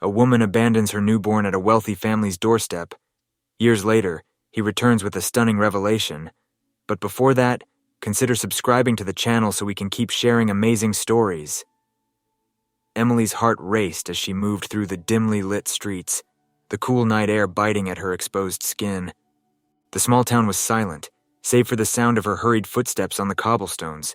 A woman abandons her newborn at a wealthy family's doorstep. Years later, he returns with a stunning revelation. But before that, consider subscribing to the channel so we can keep sharing amazing stories. Emily's heart raced as she moved through the dimly lit streets, the cool night air biting at her exposed skin. The small town was silent, save for the sound of her hurried footsteps on the cobblestones.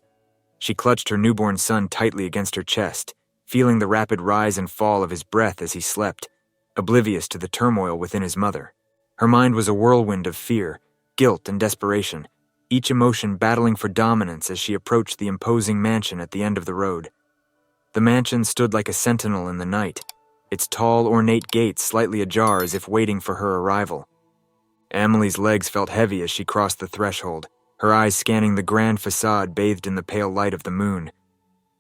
She clutched her newborn son tightly against her chest, feeling the rapid rise and fall of his breath as he slept, oblivious to the turmoil within his mother. Her mind was a whirlwind of fear, guilt, and desperation, each emotion battling for dominance as she approached the imposing mansion at the end of the road. The mansion stood like a sentinel in the night, its tall, ornate gates slightly ajar as if waiting for her arrival. Emily's legs felt heavy as she crossed the threshold, her eyes scanning the grand facade bathed in the pale light of the moon.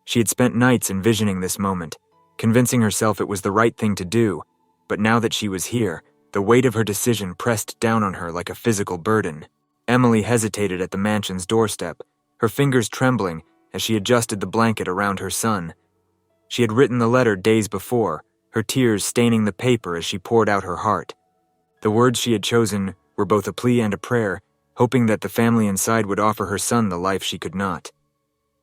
She had spent nights envisioning this moment, convincing herself it was the right thing to do, but now that she was here, the weight of her decision pressed down on her like a physical burden. Emily hesitated at the mansion's doorstep, her fingers trembling as she adjusted the blanket around her son. She had written the letter days before, her tears staining the paper as she poured out her heart. The words she had chosen were both a plea and a prayer, hoping that the family inside would offer her son the life she could not.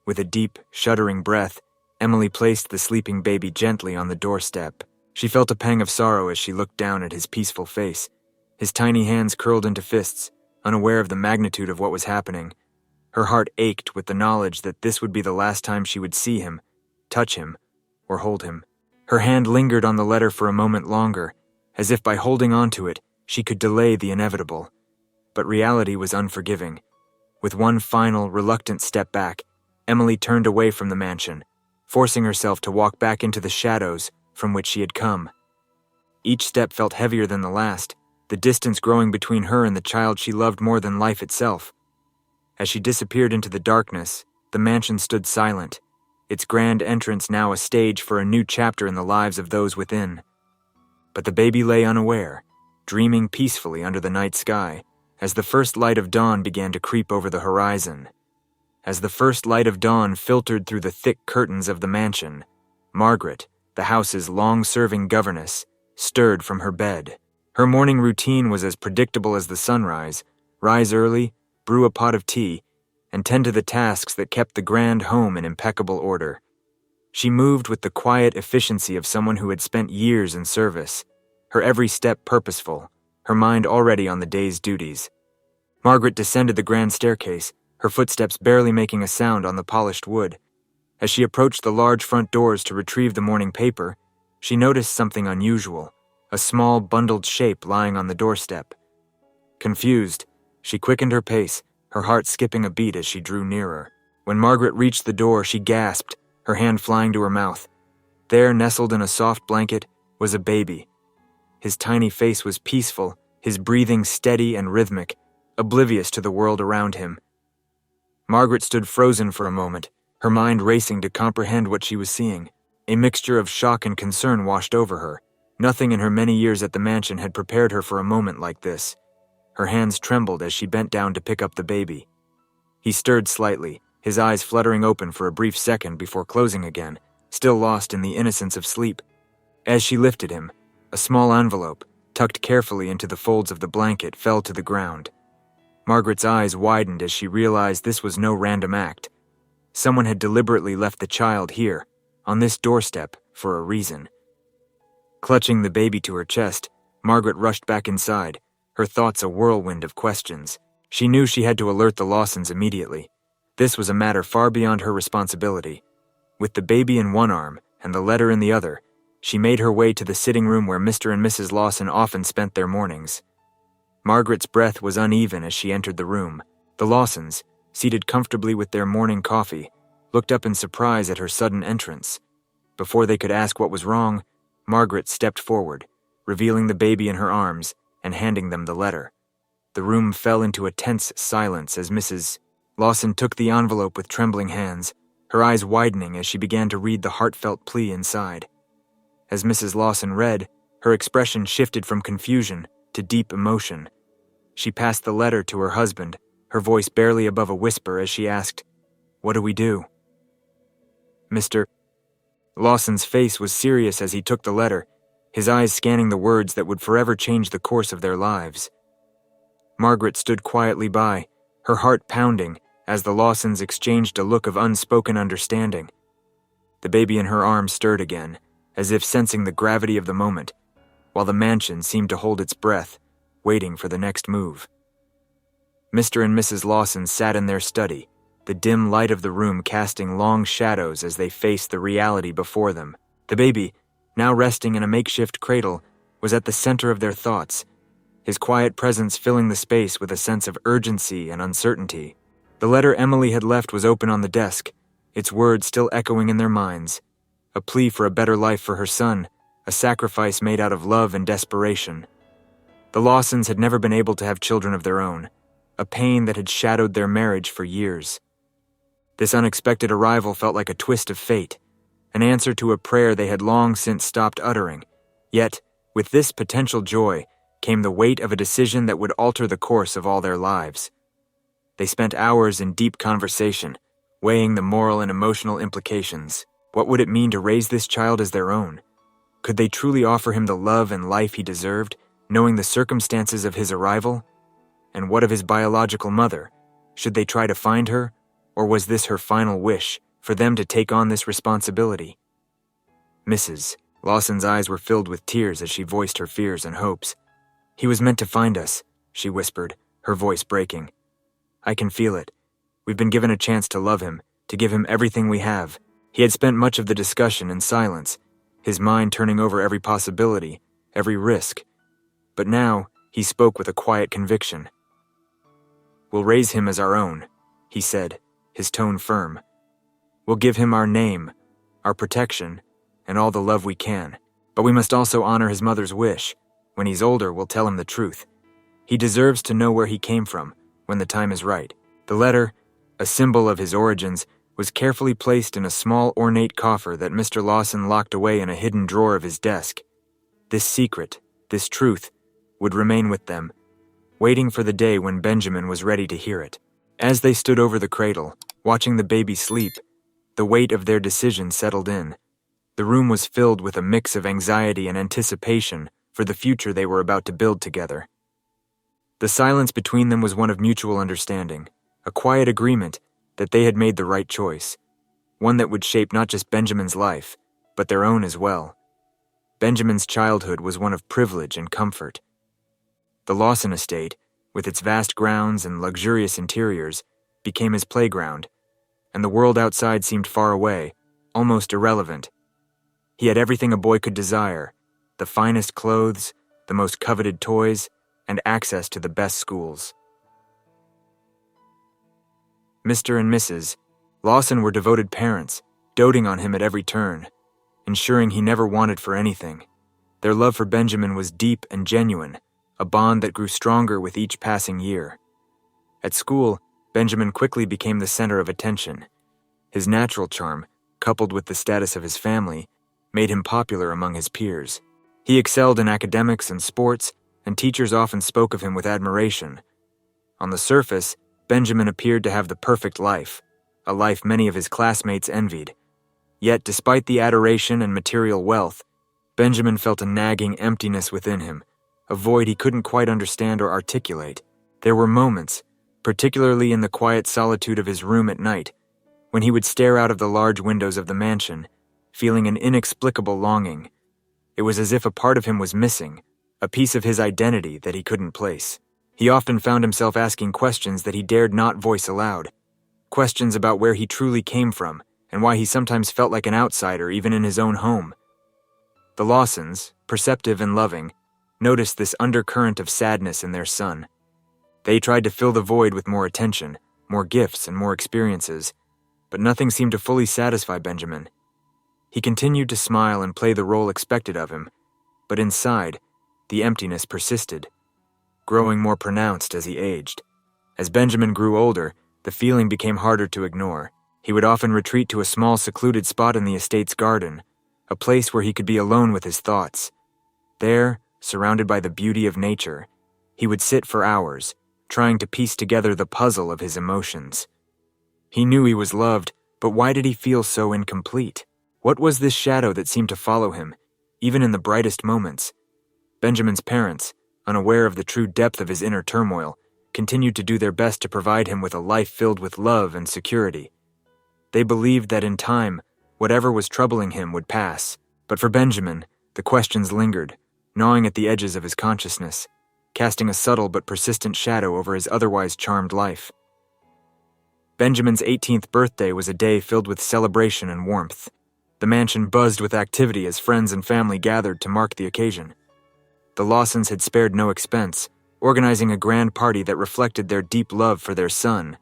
With a deep, shuddering breath, Emily placed the sleeping baby gently on the doorstep. She felt a pang of sorrow as she looked down at his peaceful face, his tiny hands curled into fists, unaware of the magnitude of what was happening. Her heart ached with the knowledge that this would be the last time she would see him, touch him, or hold him. Her hand lingered on the letter for a moment longer, as if by holding on to it, she could delay the inevitable. But reality was unforgiving. With one final, reluctant step back, Emily turned away from the mansion, forcing herself to walk back into the shadows from which she had come. Each step felt heavier than the last, the distance growing between her and the child she loved more than life itself. As she disappeared into the darkness, the mansion stood silent, its grand entrance now a stage for a new chapter in the lives of those within. But the baby lay unaware, dreaming peacefully under the night sky, as the first light of dawn began to creep over the horizon. As the first light of dawn filtered through the thick curtains of the mansion, Margaret, the house's long-serving governess, stirred from her bed. Her morning routine was as predictable as the sunrise: rise early, brew a pot of tea, and tend to the tasks that kept the grand home in impeccable order. She moved with the quiet efficiency of someone who had spent years in service, her every step purposeful, her mind already on the day's duties. Margaret descended the grand staircase, her footsteps barely making a sound on the polished wood. As she approached the large front doors to retrieve the morning paper, she noticed something unusual, a small bundled shape lying on the doorstep. Confused, she quickened her pace, her heart skipping a beat as she drew nearer. When Margaret reached the door, she gasped, her hand flying to her mouth. There, nestled in a soft blanket, was a baby. His tiny face was peaceful, his breathing steady and rhythmic, oblivious to the world around him. Margaret stood frozen for a moment, her mind racing to comprehend what she was seeing. A mixture of shock and concern washed over her. Nothing in her many years at the mansion had prepared her for a moment like this. Her hands trembled as she bent down to pick up the baby. He stirred slightly, his eyes fluttering open for a brief second before closing again, still lost in the innocence of sleep. As she lifted him, a small envelope, tucked carefully into the folds of the blanket, fell to the ground. Margaret's eyes widened as she realized this was no random act. Someone had deliberately left the child here, on this doorstep, for a reason. Clutching the baby to her chest, Margaret rushed back inside, her thoughts a whirlwind of questions. She knew she had to alert the Lawsons immediately. This was a matter far beyond her responsibility. With the baby in one arm and the letter in the other, she made her way to the sitting room where Mr. and Mrs. Lawson often spent their mornings. Margaret's breath was uneven as she entered the room. The Lawsons, seated comfortably with their morning coffee, looked up in surprise at her sudden entrance. Before they could ask what was wrong, Margaret stepped forward, revealing the baby in her arms and handing them the letter. The room fell into a tense silence as Mrs. Lawson took the envelope with trembling hands, her eyes widening as she began to read the heartfelt plea inside. As Mrs. Lawson read, her expression shifted from confusion to deep emotion. She passed the letter to her husband, her voice barely above a whisper as she asked, "What do we do?" Mr. Lawson's face was serious as he took the letter, his eyes scanning the words that would forever change the course of their lives. Margaret stood quietly by, her heart pounding, as the Lawsons exchanged a look of unspoken understanding. The baby in her arms stirred again, as if sensing the gravity of the moment, while the mansion seemed to hold its breath, waiting for the next move. Mr. and Mrs. Lawson sat in their study, the dim light of the room casting long shadows as they faced the reality before them. The baby, now resting in a makeshift cradle, was at the center of their thoughts, his quiet presence filling the space with a sense of urgency and uncertainty. The letter Emily had left was open on the desk, its words still echoing in their minds, a plea for a better life for her son, a sacrifice made out of love and desperation. The Lawsons had never been able to have children of their own, a pain that had shadowed their marriage for years. This unexpected arrival felt like a twist of fate, an answer to a prayer they had long since stopped uttering. Yet, with this potential joy, came the weight of a decision that would alter the course of all their lives. They spent hours in deep conversation, weighing the moral and emotional implications. What would it mean to raise this child as their own? Could they truly offer him the love and life he deserved, knowing the circumstances of his arrival? And what of his biological mother? Should they try to find her, or was this her final wish, for them to take on this responsibility? Mrs. Lawson's eyes were filled with tears as she voiced her fears and hopes. "He was meant to find us," she whispered, her voice breaking. "I can feel it. We've been given a chance to love him, to give him everything we have." He had spent much of the discussion in silence, his mind turning over every possibility, every risk. But now, he spoke with a quiet conviction. "We'll raise him as our own," he said, his tone firm. "We'll give him our name, our protection, and all the love we can. But we must also honor his mother's wish. When he's older, we'll tell him the truth. He deserves to know where he came from, when the time is right." The letter, a symbol of his origins, was carefully placed in a small ornate coffer that Mr. Lawson locked away in a hidden drawer of his desk. This secret, this truth, would remain with them, waiting for the day when Benjamin was ready to hear it. As they stood over the cradle, watching the baby sleep, the weight of their decision settled in. The room was filled with a mix of anxiety and anticipation for the future they were about to build together. The silence between them was one of mutual understanding, a quiet agreement that they had made the right choice, one that would shape not just Benjamin's life, but their own as well. Benjamin's childhood was one of privilege and comfort. The Lawson estate, with its vast grounds and luxurious interiors, became his playground, and the world outside seemed far away, almost irrelevant. He had everything a boy could desire, the finest clothes, the most coveted toys, and access to the best schools. Mr. and Mrs. Lawson were devoted parents, doting on him at every turn, ensuring he never wanted for anything. Their love for Benjamin was deep and genuine, a bond that grew stronger with each passing year. At school, Benjamin quickly became the center of attention. His natural charm, coupled with the status of his family, made him popular among his peers. He excelled in academics and sports, and teachers often spoke of him with admiration. On the surface, Benjamin appeared to have the perfect life, a life many of his classmates envied. Yet, despite the adoration and material wealth, Benjamin felt a nagging emptiness within him, a void he couldn't quite understand or articulate. There were moments, particularly in the quiet solitude of his room at night, when he would stare out of the large windows of the mansion, feeling an inexplicable longing. It was as if a part of him was missing, a piece of his identity that he couldn't place. He often found himself asking questions that he dared not voice aloud, questions about where he truly came from and why he sometimes felt like an outsider even in his own home. The Lawsons, perceptive and loving, noticed this undercurrent of sadness in their son. They tried to fill the void with more attention, more gifts, and more experiences, but nothing seemed to fully satisfy Benjamin. He continued to smile and play the role expected of him, but inside, the emptiness persisted, growing more pronounced as he aged. As Benjamin grew older, the feeling became harder to ignore. He would often retreat to a small secluded spot in the estate's garden, a place where he could be alone with his thoughts. There, surrounded by the beauty of nature, he would sit for hours, trying to piece together the puzzle of his emotions. He knew he was loved, but why did he feel so incomplete? What was this shadow that seemed to follow him, even in the brightest moments. Benjamin's parents, unaware of the true depth of his inner turmoil, continued to do their best to provide him with a life filled with love and security. They believed that in time, whatever was troubling him would pass. But for Benjamin, the questions lingered, gnawing at the edges of his consciousness, casting a subtle but persistent shadow over his otherwise charmed life. Benjamin's 18th birthday was a day filled with celebration and warmth. The mansion buzzed with activity as friends and family gathered to mark the occasion. The Lawsons had spared no expense, organizing a grand party that reflected their deep love for their son.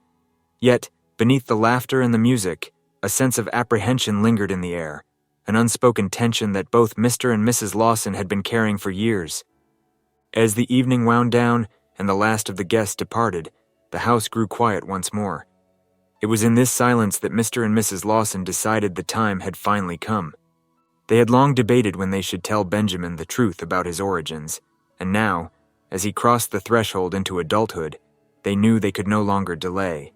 Yet, beneath the laughter and the music, a sense of apprehension lingered in the air, an unspoken tension that both Mr. and Mrs. Lawson had been carrying for years. As the evening wound down and the last of the guests departed, the house grew quiet once more. It was in this silence that Mr. and Mrs. Lawson decided the time had finally come. They had long debated when they should tell Benjamin the truth about his origins, and now, as he crossed the threshold into adulthood, they knew they could no longer delay.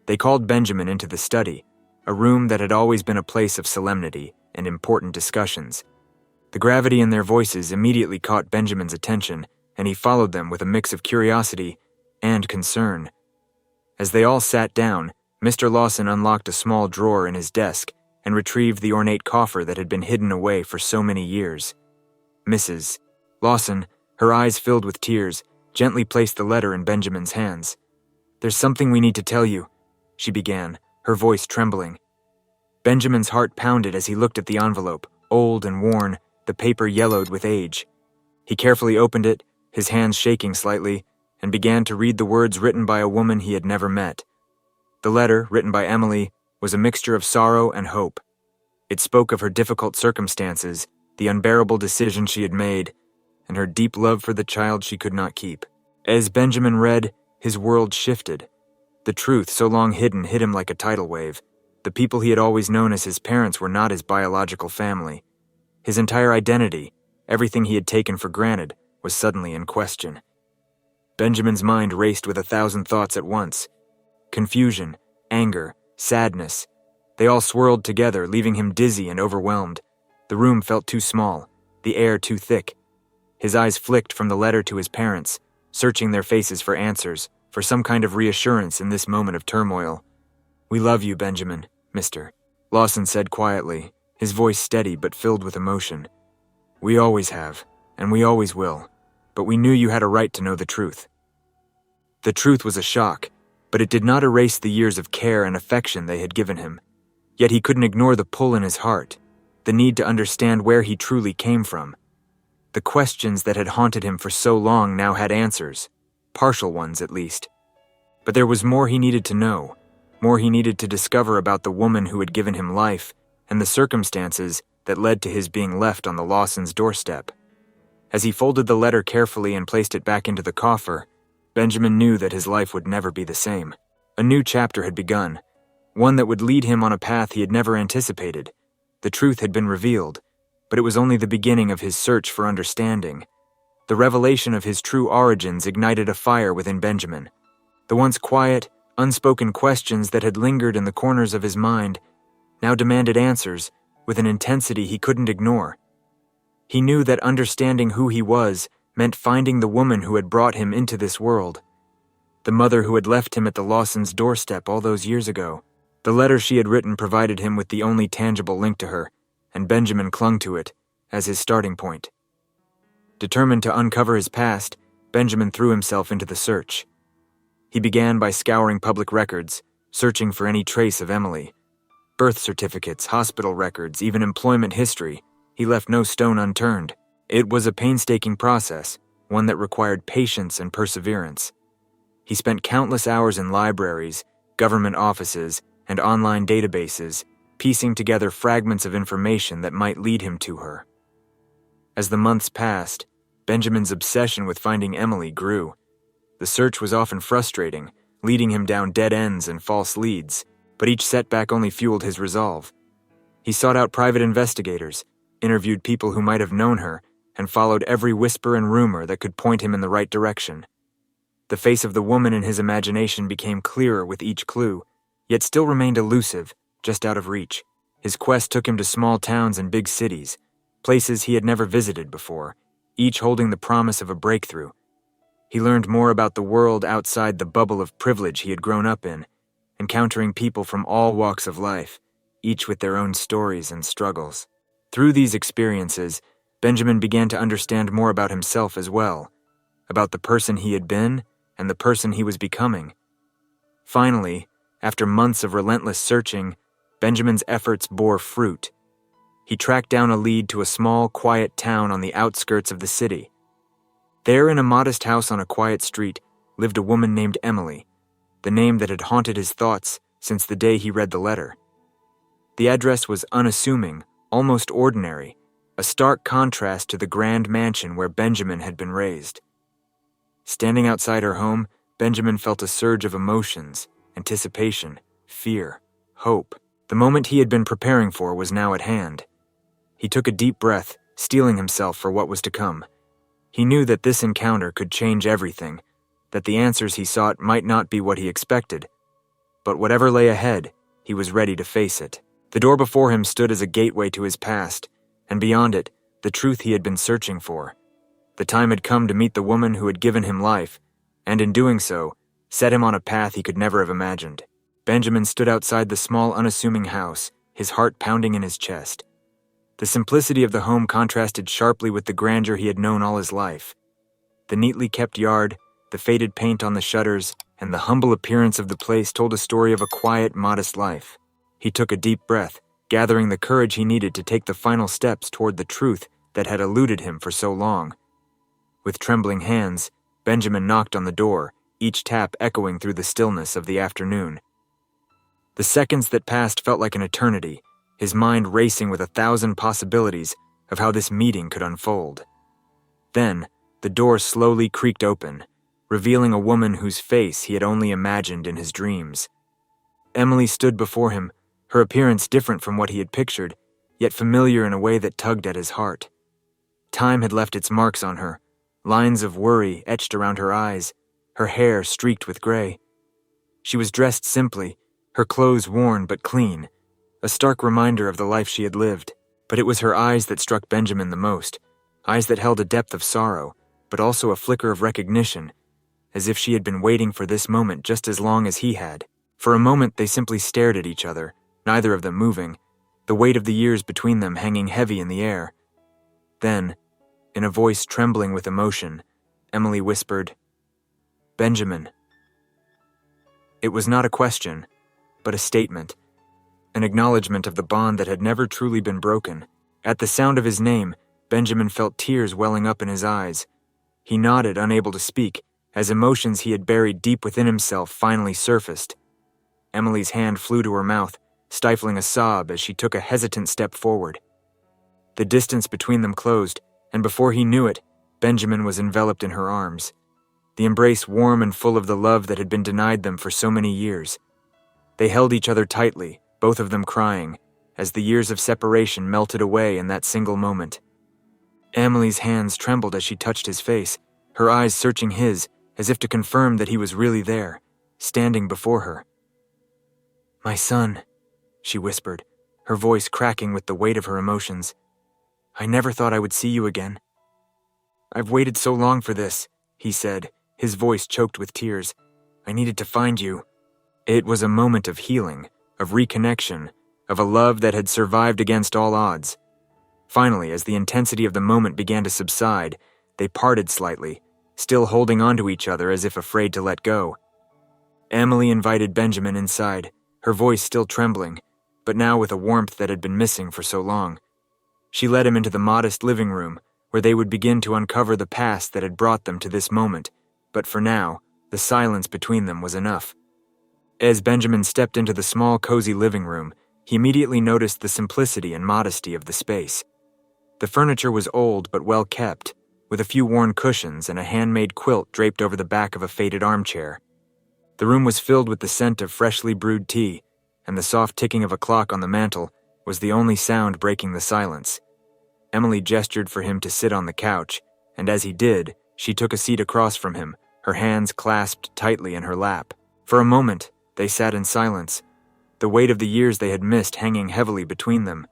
They called Benjamin into the study, a room that had always been a place of solemnity and important discussions. The gravity in their voices immediately caught Benjamin's attention, and he followed them with a mix of curiosity and concern. As they all sat down, Mr. Lawson unlocked a small drawer in his desk and retrieved the ornate coffer that had been hidden away for so many years. Mrs. Lawson, her eyes filled with tears, gently placed the letter in Benjamin's hands. "There's something we need to tell you," she began, her voice trembling. Benjamin's heart pounded as he looked at the envelope, old and worn, the paper yellowed with age. He carefully opened it, his hands shaking slightly, and began to read the words written by a woman he had never met. The letter, written by Emily, was a mixture of sorrow and hope. It spoke of her difficult circumstances, the unbearable decision she had made, and her deep love for the child she could not keep. As Benjamin read, his world shifted. The truth, so long hidden, hit him like a tidal wave. The people he had always known as his parents were not his biological family. His entire identity, everything he had taken for granted, was suddenly in question. Benjamin's mind raced with 1,000 thoughts at once. Confusion, anger, sadness. They all swirled together, leaving him dizzy and overwhelmed. The room felt too small, the air too thick. His eyes flicked from the letter to his parents, searching their faces for answers, for some kind of reassurance in this moment of turmoil. "We love you, Benjamin, Mr. Lawson said quietly, his voice steady but filled with emotion. "We always have, and we always will, but we knew you had a right to know the truth." The truth was a shock, but it did not erase the years of care and affection they had given him. Yet he couldn't ignore the pull in his heart, the need to understand where he truly came from. The questions that had haunted him for so long now had answers, partial ones at least. But there was more he needed to know, more he needed to discover about the woman who had given him life and the circumstances that led to his being left on the Lawsons' doorstep. As he folded the letter carefully and placed it back into the coffer, Benjamin knew that his life would never be the same. A new chapter had begun, one that would lead him on a path he had never anticipated. The truth had been revealed, but it was only the beginning of his search for understanding. The revelation of his true origins ignited a fire within Benjamin. The once quiet, unspoken questions that had lingered in the corners of his mind now demanded answers with an intensity he couldn't ignore. He knew that understanding who he was meant finding the woman who had brought him into this world, the mother who had left him at the Lawsons' doorstep all those years ago. The letter she had written provided him with the only tangible link to her, and Benjamin clung to it as his starting point. Determined to uncover his past, Benjamin threw himself into the search. He began by scouring public records, searching for any trace of Emily. Birth certificates, hospital records, even employment history. He left no stone unturned. It was a painstaking process, one that required patience and perseverance. He spent countless hours in libraries, government offices, and online databases, piecing together fragments of information that might lead him to her. As the months passed, Benjamin's obsession with finding Emily grew. The search was often frustrating, leading him down dead ends and false leads, but each setback only fueled his resolve. He sought out private investigators, interviewed people who might have known her, and followed every whisper and rumor that could point him in the right direction. The face of the woman in his imagination became clearer with each clue, yet still remained elusive, just out of reach. His quest took him to small towns and big cities. places he had never visited before, each holding the promise of a breakthrough. He learned more about the world outside the bubble of privilege he had grown up in, encountering people from all walks of life, each with their own stories and struggles. Through these experiences, Benjamin began to understand more about himself as well, about the person he had been and the person he was becoming. Finally, after months of relentless searching, Benjamin's efforts bore fruit. He tracked down a lead to a small, quiet town on the outskirts of the city. There, in a modest house on a quiet street, lived a woman named Emily, the name that had haunted his thoughts since the day he read the letter. The address was unassuming, almost ordinary, a stark contrast to the grand mansion where Benjamin had been raised. Standing outside her home, Benjamin felt a surge of emotions, anticipation, fear, hope. The moment he had been preparing for was now at hand. He took a deep breath, steeling himself for what was to come. He knew that this encounter could change everything, that the answers he sought might not be what he expected. But whatever lay ahead, he was ready to face it. The door before him stood as a gateway to his past, and beyond it, the truth he had been searching for. The time had come to meet the woman who had given him life, and in doing so, set him on a path he could never have imagined. Benjamin stood outside the small, unassuming house, his heart pounding in his chest. The simplicity of the home contrasted sharply with the grandeur he had known all his life. The neatly kept yard, the faded paint on the shutters, and the humble appearance of the place told a story of a quiet, modest life. He took a deep breath, gathering the courage he needed to take the final steps toward the truth that had eluded him for so long. With trembling hands, Benjamin knocked on the door, each tap echoing through the stillness of the afternoon. The seconds that passed felt like an eternity, his mind racing with 1,000 possibilities of how this meeting could unfold. Then, the door slowly creaked open, revealing a woman whose face he had only imagined in his dreams. Emily stood before him, her appearance different from what he had pictured, yet familiar in a way that tugged at his heart. Time had left its marks on her, lines of worry etched around her eyes, her hair streaked with gray. She was dressed simply, her clothes worn but clean, a stark reminder of the life she had lived. But it was her eyes that struck Benjamin the most, eyes that held a depth of sorrow, but also a flicker of recognition, as if she had been waiting for this moment just as long as he had. For a moment they simply stared at each other, neither of them moving, the weight of the years between them hanging heavy in the air. Then, in a voice trembling with emotion, Emily whispered, "Benjamin." It was not a question, but a statement, an acknowledgement of the bond that had never truly been broken. At the sound of his name, Benjamin felt tears welling up in his eyes. He nodded, unable to speak, as emotions he had buried deep within himself finally surfaced. Emily's hand flew to her mouth, stifling a sob as she took a hesitant step forward. The distance between them closed, and before he knew it, Benjamin was enveloped in her arms, the embrace warm and full of the love that had been denied them for so many years. They held each other tightly, both of them crying, as the years of separation melted away in that single moment. Emily's hands trembled as she touched his face, her eyes searching his, as if to confirm that he was really there, standing before her. "My son," she whispered, her voice cracking with the weight of her emotions. "I never thought I would see you again." "I've waited so long for this," he said, his voice choked with tears. "I needed to find you." It was a moment of healing, of reconnection, of a love that had survived against all odds. Finally, as the intensity of the moment began to subside, they parted slightly, still holding on to each other as if afraid to let go. Emily invited Benjamin inside, her voice still trembling, but now with a warmth that had been missing for so long. She led him into the modest living room, where they would begin to uncover the past that had brought them to this moment, but for now, the silence between them was enough. As Benjamin stepped into the small, cozy living room, he immediately noticed the simplicity and modesty of the space. The furniture was old but well kept, with a few worn cushions and a handmade quilt draped over the back of a faded armchair. The room was filled with the scent of freshly brewed tea, and the soft ticking of a clock on the mantel was the only sound breaking the silence. Emily gestured for him to sit on the couch, and as he did, she took a seat across from him, her hands clasped tightly in her lap. For a moment, they sat in silence, the weight of the years they had missed hanging heavily between them.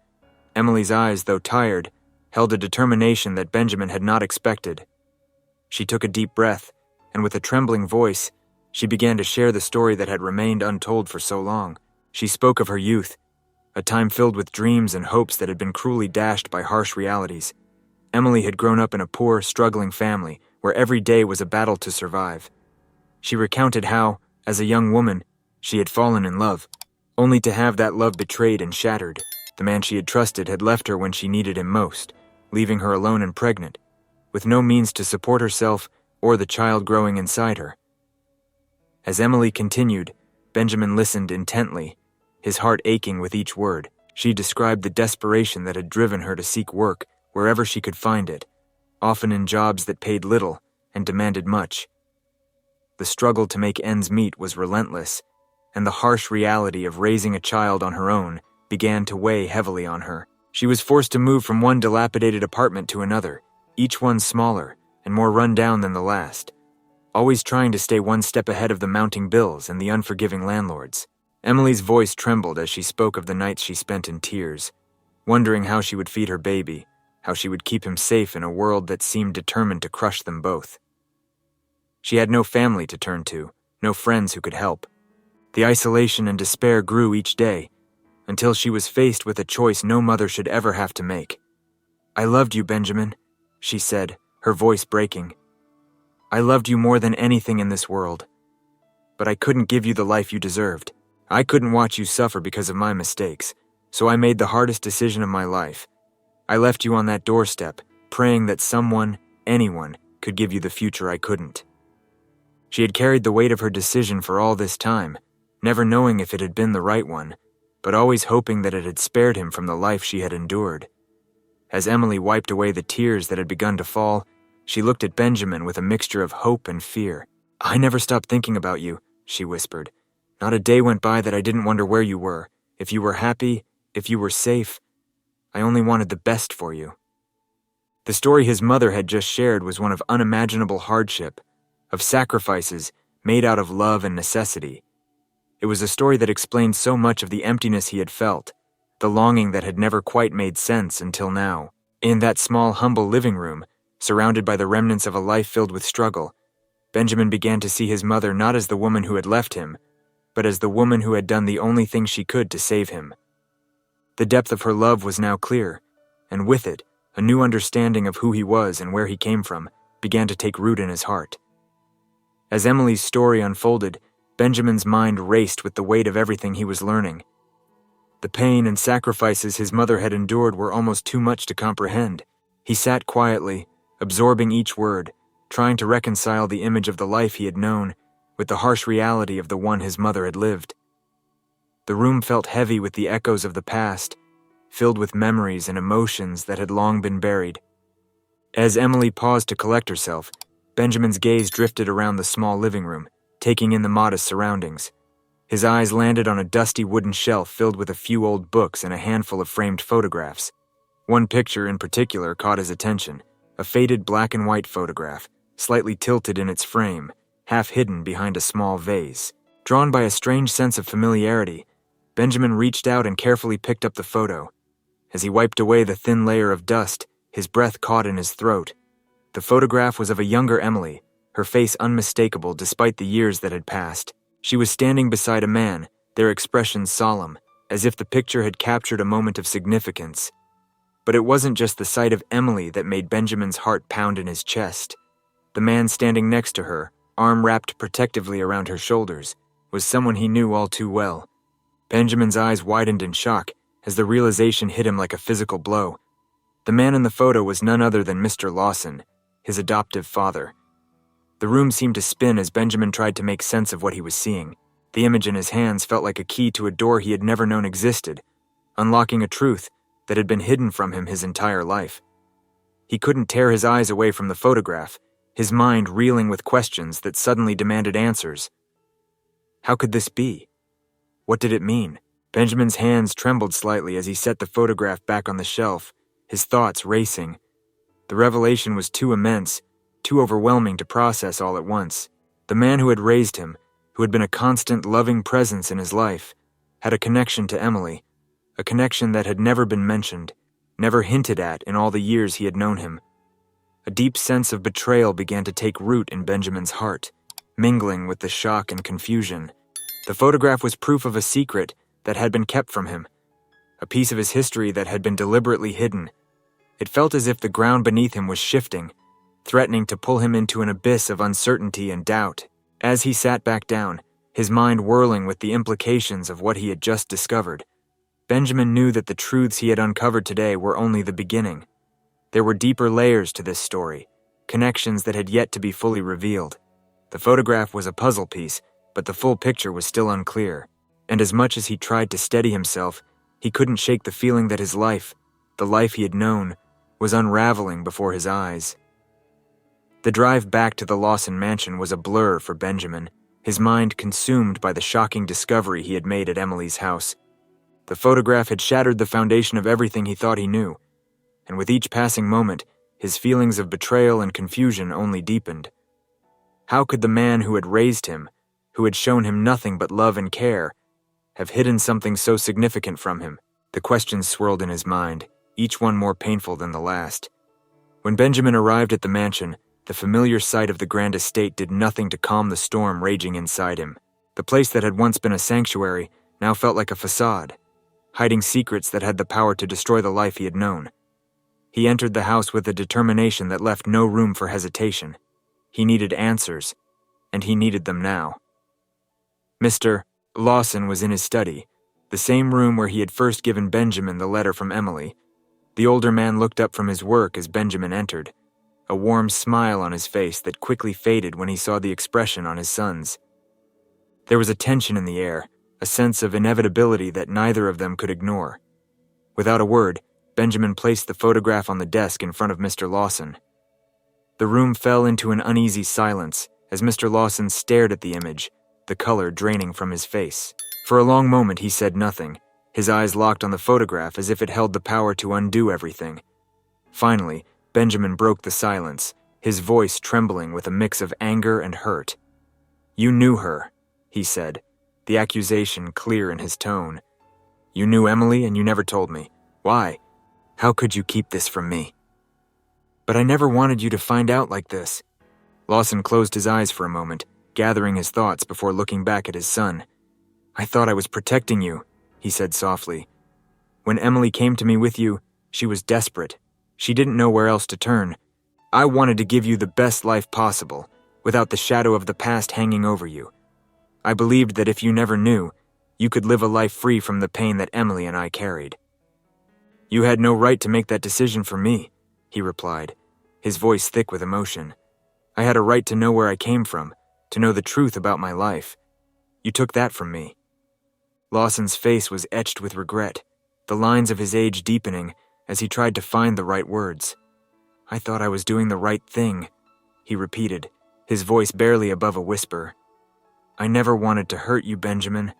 Emily's eyes, though tired, held a determination that Benjamin had not expected. She took a deep breath, and with a trembling voice, she began to share the story that had remained untold for so long. She spoke of her youth, a time filled with dreams and hopes that had been cruelly dashed by harsh realities. Emily had grown up in a poor, struggling family where every day was a battle to survive. She recounted how, as a young woman, she had fallen in love, only to have that love betrayed and shattered. The man she had trusted had left her when she needed him most, leaving her alone and pregnant, with no means to support herself or the child growing inside her. As Emily continued, Benjamin listened intently, his heart aching with each word. She described the desperation that had driven her to seek work wherever she could find it, often in jobs that paid little and demanded much. The struggle to make ends meet was relentless, and the harsh reality of raising a child on her own began to weigh heavily on her. She was forced to move from one dilapidated apartment to another, each one smaller and more run down than the last, always trying to stay one step ahead of the mounting bills and the unforgiving landlords. Emily's voice trembled as she spoke of the nights she spent in tears, wondering how she would feed her baby, how she would keep him safe in a world that seemed determined to crush them both. She had no family to turn to, no friends who could help. The isolation and despair grew each day, until she was faced with a choice no mother should ever have to make. "I loved you, Benjamin," she said, her voice breaking. "I loved you more than anything in this world. But I couldn't give you the life you deserved. I couldn't watch you suffer because of my mistakes, so I made the hardest decision of my life. I left you on that doorstep, praying that someone, anyone, could give you the future I couldn't." She had carried the weight of her decision for all this time, never knowing if it had been the right one, but always hoping that it had spared him from the life she had endured. As Emily wiped away the tears that had begun to fall, she looked at Benjamin with a mixture of hope and fear. "I never stopped thinking about you," she whispered. "Not a day went by that I didn't wonder where you were, if you were happy, if you were safe. I only wanted the best for you." The story his mother had just shared was one of unimaginable hardship, of sacrifices made out of love and necessity. It was a story that explained so much of the emptiness he had felt, the longing that had never quite made sense until now. In that small, humble living room, surrounded by the remnants of a life filled with struggle, Benjamin began to see his mother not as the woman who had left him, but as the woman who had done the only thing she could to save him. The depth of her love was now clear, and with it, a new understanding of who he was and where he came from began to take root in his heart. As Emily's story unfolded, Benjamin's mind raced with the weight of everything he was learning. The pain and sacrifices his mother had endured were almost too much to comprehend. He sat quietly, absorbing each word, trying to reconcile the image of the life he had known with the harsh reality of the one his mother had lived. The room felt heavy with the echoes of the past, filled with memories and emotions that had long been buried. As Emily paused to collect herself, Benjamin's gaze drifted around the small living room, taking in the modest surroundings. His eyes landed on a dusty wooden shelf filled with a few old books and a handful of framed photographs. One picture in particular caught his attention, a faded black and white photograph, slightly tilted in its frame, half hidden behind a small vase. Drawn by a strange sense of familiarity, Benjamin reached out and carefully picked up the photo. As he wiped away the thin layer of dust, his breath caught in his throat. The photograph was of a younger Emily, her face unmistakable despite the years that had passed. She was standing beside a man, their expressions solemn, as if the picture had captured a moment of significance. But it wasn't just the sight of Emily that made Benjamin's heart pound in his chest. The man standing next to her, arm wrapped protectively around her shoulders, was someone he knew all too well. Benjamin's eyes widened in shock as the realization hit him like a physical blow. The man in the photo was none other than Mr. Lawson, his adoptive father. The room seemed to spin as Benjamin tried to make sense of what he was seeing. The image in his hands felt like a key to a door he had never known existed, unlocking a truth that had been hidden from him his entire life. He couldn't tear his eyes away from the photograph, his mind reeling with questions that suddenly demanded answers. How could this be? What did it mean? Benjamin's hands trembled slightly as he set the photograph back on the shelf, his thoughts racing. The revelation was too immense, too overwhelming to process all at once. The man who had raised him, who had been a constant loving presence in his life, had a connection to Emily, a connection that had never been mentioned. never hinted at in all the years he had known him. A deep sense of betrayal began to take root in Benjamin's heart, mingling with the shock and confusion. The photograph was proof of a secret that had been kept from him, a piece of his history that had been deliberately hidden. It felt as if the ground beneath him was shifting, threatening to pull him into an abyss of uncertainty and doubt. As he sat back down, his mind whirling with the implications of what he had just discovered, Benjamin knew that the truths he had uncovered today were only the beginning. There were deeper layers to this story, connections that had yet to be fully revealed. The photograph was a puzzle piece, but the full picture was still unclear. And as much as he tried to steady himself, he couldn't shake the feeling that his life, the life he had known, was unraveling before his eyes. The drive back to the Lawson mansion was a blur for Benjamin, his mind consumed by the shocking discovery he had made at Emily's house. The photograph had shattered the foundation of everything he thought he knew, and with each passing moment, his feelings of betrayal and confusion only deepened. How could the man who had raised him, who had shown him nothing but love and care, have hidden something so significant from him? The questions swirled in his mind, each one more painful than the last. When Benjamin arrived at the mansion, the familiar sight of the grand estate did nothing to calm the storm raging inside him. The place that had once been a sanctuary now felt like a facade, hiding secrets that had the power to destroy the life he had known. He entered the house with a determination that left no room for hesitation. He needed answers, and he needed them now. Mr. Lawson was in his study, the same room where he had first given Benjamin the letter from Emily. The older man looked up from his work as Benjamin entered, a warm smile on his face that quickly faded when he saw the expression on his son's. There was a tension in the air, a sense of inevitability that neither of them could ignore. Without a word, Benjamin placed the photograph on the desk in front of Mr. Lawson. The room fell into an uneasy silence as Mr. Lawson stared at the image, the color draining from his face. For a long moment he said nothing, his eyes locked on the photograph as if it held the power to undo everything. Finally, Benjamin broke the silence, his voice trembling with a mix of anger and hurt. "You knew her," he said, the accusation clear in his tone. "You knew Emily and you never told me. Why? How could you keep this from me?" "But I never wanted you to find out like this." Lawson closed his eyes for a moment, gathering his thoughts before looking back at his son. "I thought I was protecting you," he said softly. "When Emily came to me with you, she was desperate. She didn't know where else to turn. I wanted to give you the best life possible, without the shadow of the past hanging over you. I believed that if you never knew, you could live a life free from the pain that Emily and I carried." "You had no right to make that decision for me," he replied, his voice thick with emotion. "I had a right to know where I came from, to know the truth about my life. You took that from me." Lawson's face was etched with regret, the lines of his age deepening as he tried to find the right words. "I thought I was doing the right thing," he repeated, his voice barely above a whisper. "I never wanted to hurt you, Benjamin.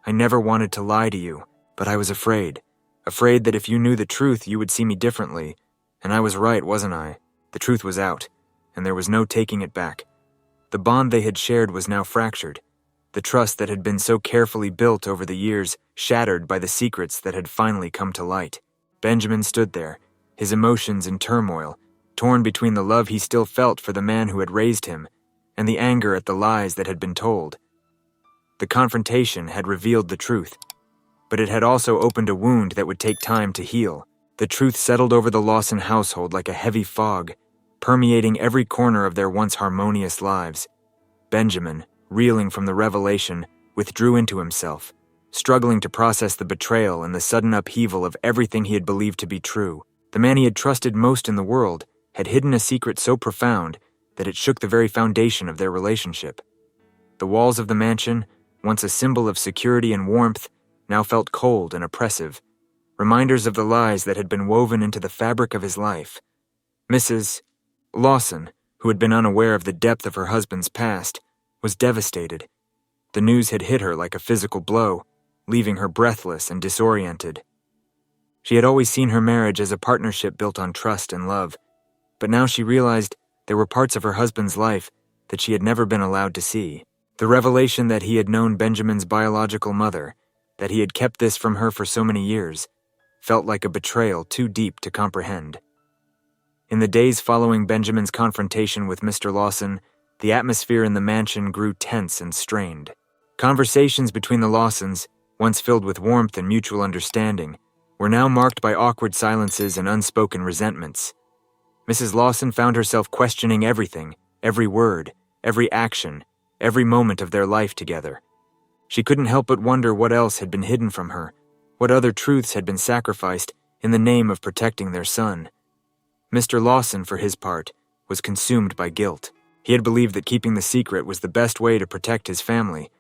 I never wanted to lie to you, but I was afraid that if you knew the truth you would see me differently, and I was right, wasn't I? The truth was out, and there was no taking it back. The bond they had shared was now fractured, the trust that had been so carefully built over the years shattered by the secrets that had finally come to light." Benjamin stood there, his emotions in turmoil, torn between the love he still felt for the man who had raised him and the anger at the lies that had been told. The confrontation had revealed the truth, but it had also opened a wound that would take time to heal. The truth settled over the Lawson household like a heavy fog, permeating every corner of their once harmonious lives. Benjamin, reeling from the revelation, withdrew into himself, struggling to process the betrayal and the sudden upheaval of everything he had believed to be true. The man he had trusted most in the world had hidden a secret so profound that it shook the very foundation of their relationship. The walls of the mansion, once a symbol of security and warmth, now felt cold and oppressive, reminders of the lies that had been woven into the fabric of his life. Mrs. Lawson, who had been unaware of the depth of her husband's past, was devastated. The news had hit her like a physical blow, leaving her breathless and disoriented. She had always seen her marriage as a partnership built on trust and love, but now she realized there were parts of her husband's life that she had never been allowed to see. The revelation that he had known Benjamin's biological mother, that he had kept this from her for so many years, felt like a betrayal too deep to comprehend. In the days following Benjamin's confrontation with Mr. Lawson, the atmosphere in the mansion grew tense and strained. Conversations between the Lawsons, once filled with warmth and mutual understanding, were now marked by awkward silences and unspoken resentments. Mrs. Lawson found herself questioning everything, every word, every action, every moment of their life together. She couldn't help but wonder what else had been hidden from her, what other truths had been sacrificed in the name of protecting their son. Mr. Lawson, for his part, was consumed by guilt. He had believed that keeping the secret was the best way to protect his family,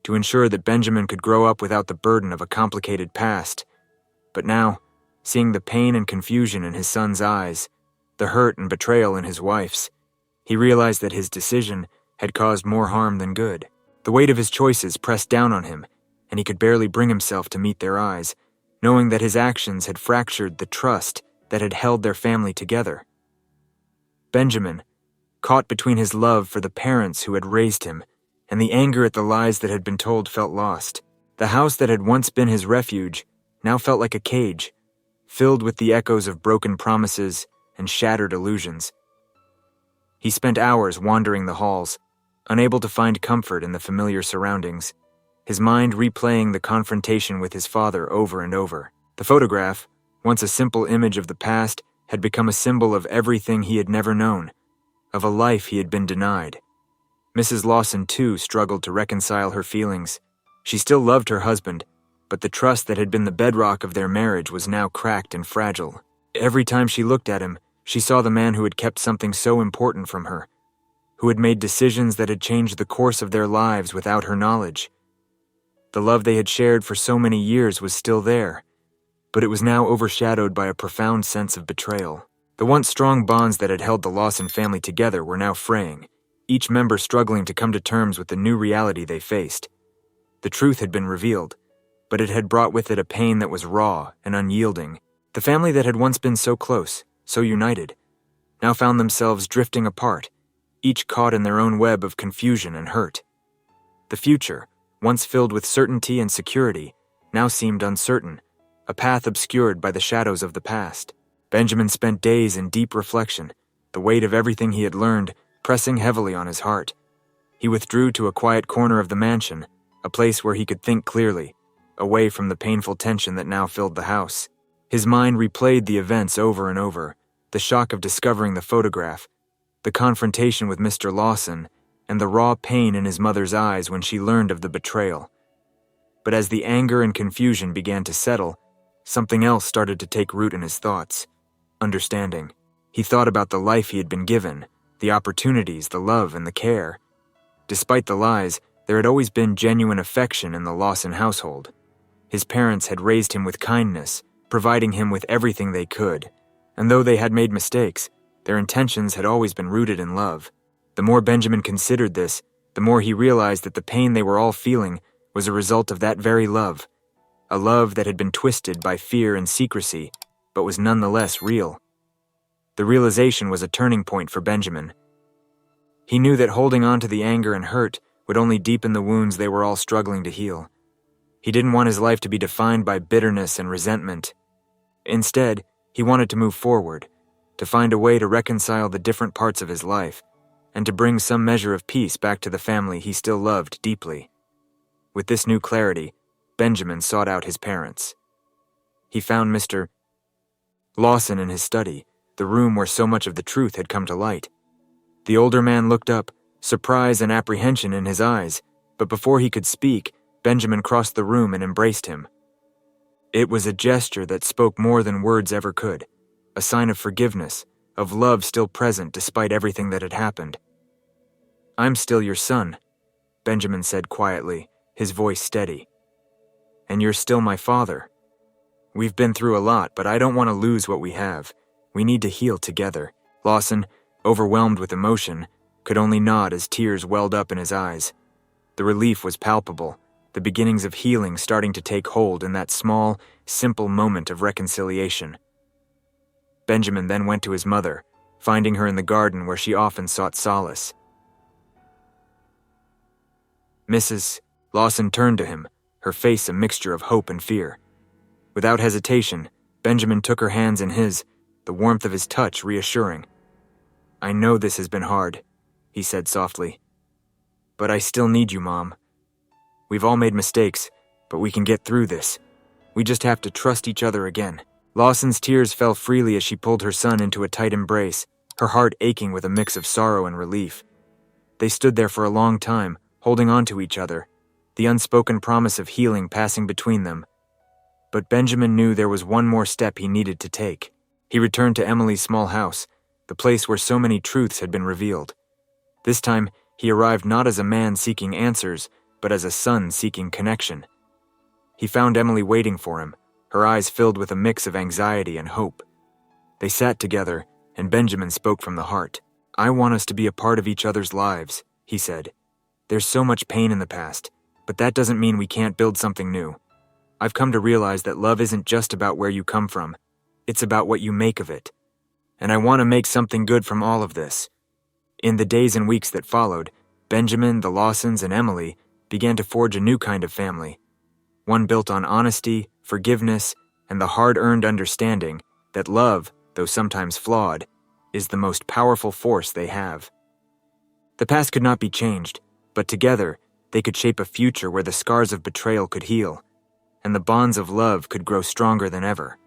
to ensure that Benjamin could grow up without the burden of a complicated past. But now, seeing the pain and confusion in his son's eyes, the hurt and betrayal in his wife's, he realized that his decision had caused more harm than good. The weight of his choices pressed down on him, and he could barely bring himself to meet their eyes, knowing that his actions had fractured the trust that had held their family together. Benjamin, caught between his love for the parents who had raised him and the anger at the lies that had been told, felt lost. The house that had once been his refuge now felt like a cage, filled with the echoes of broken promises and shattered illusions. He spent hours wandering the halls, unable to find comfort in the familiar surroundings, his mind replaying the confrontation with his father over and over. The photograph, once a simple image of the past, had become a symbol of everything he had never known, of a life he had been denied. Mrs. Lawson, too, struggled to reconcile her feelings. She still loved her husband, but the trust that had been the bedrock of their marriage was now cracked and fragile. Every time she looked at him, she saw the man who had kept something so important from her, who had made decisions that had changed the course of their lives without her knowledge. The love they had shared for so many years was still there, but it was now overshadowed by a profound sense of betrayal. The once strong bonds that had held the Lawson family together were now fraying, each member struggling to come to terms with the new reality they faced. The truth had been revealed, but it had brought with it a pain that was raw and unyielding. The family that had once been so close, so united, now found themselves drifting apart, each caught in their own web of confusion and hurt. The future, once filled with certainty and security, now seemed uncertain, a path obscured by the shadows of the past. Benjamin spent days in deep reflection, the weight of everything he had learned pressing heavily on his heart. He withdrew to a quiet corner of the mansion, a place where he could think clearly, away from the painful tension that now filled the house. His mind replayed the events over and over, the shock of discovering the photograph, the confrontation with Mr. Lawson, and the raw pain in his mother's eyes when she learned of the betrayal. But as the anger and confusion began to settle, something else started to take root in his thoughts: understanding. He thought about the life he had been given, the opportunities, the love, and the care. Despite the lies, there had always been genuine affection in the Lawson household. His parents had raised him with kindness, providing him with everything they could, and though they had made mistakes, their intentions had always been rooted in love. The more Benjamin considered this, the more he realized that the pain they were all feeling was a result of that very love, a love that had been twisted by fear and secrecy, but was nonetheless real. The realization was a turning point for Benjamin. He knew that holding on to the anger and hurt would only deepen the wounds they were all struggling to heal. He didn't want his life to be defined by bitterness and resentment. Instead, he wanted to move forward, to find a way to reconcile the different parts of his life, and to bring some measure of peace back to the family he still loved deeply. With this new clarity, Benjamin sought out his parents. He found Mr. Lawson in his study, the room where so much of the truth had come to light. The older man looked up, surprise and apprehension in his eyes, but before he could speak, Benjamin crossed the room and embraced him. It was a gesture that spoke more than words ever could, a sign of forgiveness, of love still present despite everything that had happened. "I'm still your son," Benjamin said quietly, his voice steady. "And you're still my father. We've been through a lot, but I don't want to lose what we have. We need to heal together." Lawson, overwhelmed with emotion, could only nod as tears welled up in his eyes. The relief was palpable, the beginnings of healing starting to take hold in that small, simple moment of reconciliation. Benjamin then went to his mother, finding her in the garden where she often sought solace. Mrs. Lawson turned to him, her face a mixture of hope and fear. Without hesitation, Benjamin took her hands in his, the warmth of his touch reassuring. "I know this has been hard," he said softly. "But I still need you, Mom. We've all made mistakes, but we can get through this. We just have to trust each other again." Lawson's tears fell freely as she pulled her son into a tight embrace, her heart aching with a mix of sorrow and relief. They stood there for a long time, holding on to each other, the unspoken promise of healing passing between them. But Benjamin knew there was one more step he needed to take. He returned to Emily's small house, the place where so many truths had been revealed. This time, he arrived not as a man seeking answers, but as a son seeking connection. He found Emily waiting for him, her eyes filled with a mix of anxiety and hope. They sat together, and Benjamin spoke from the heart. "I want us to be a part of each other's lives," he said. "There's so much pain in the past, but that doesn't mean we can't build something new. I've come to realize that love isn't just about where you come from, it's about what you make of it. And I want to make something good from all of this." In the days and weeks that followed, Benjamin, the Lawsons, and Emily began to forge a new kind of family, one built on honesty, forgiveness, and the hard-earned understanding that love, though sometimes flawed, is the most powerful force they have. The past could not be changed, but together they could shape a future where the scars of betrayal could heal, and the bonds of love could grow stronger than ever.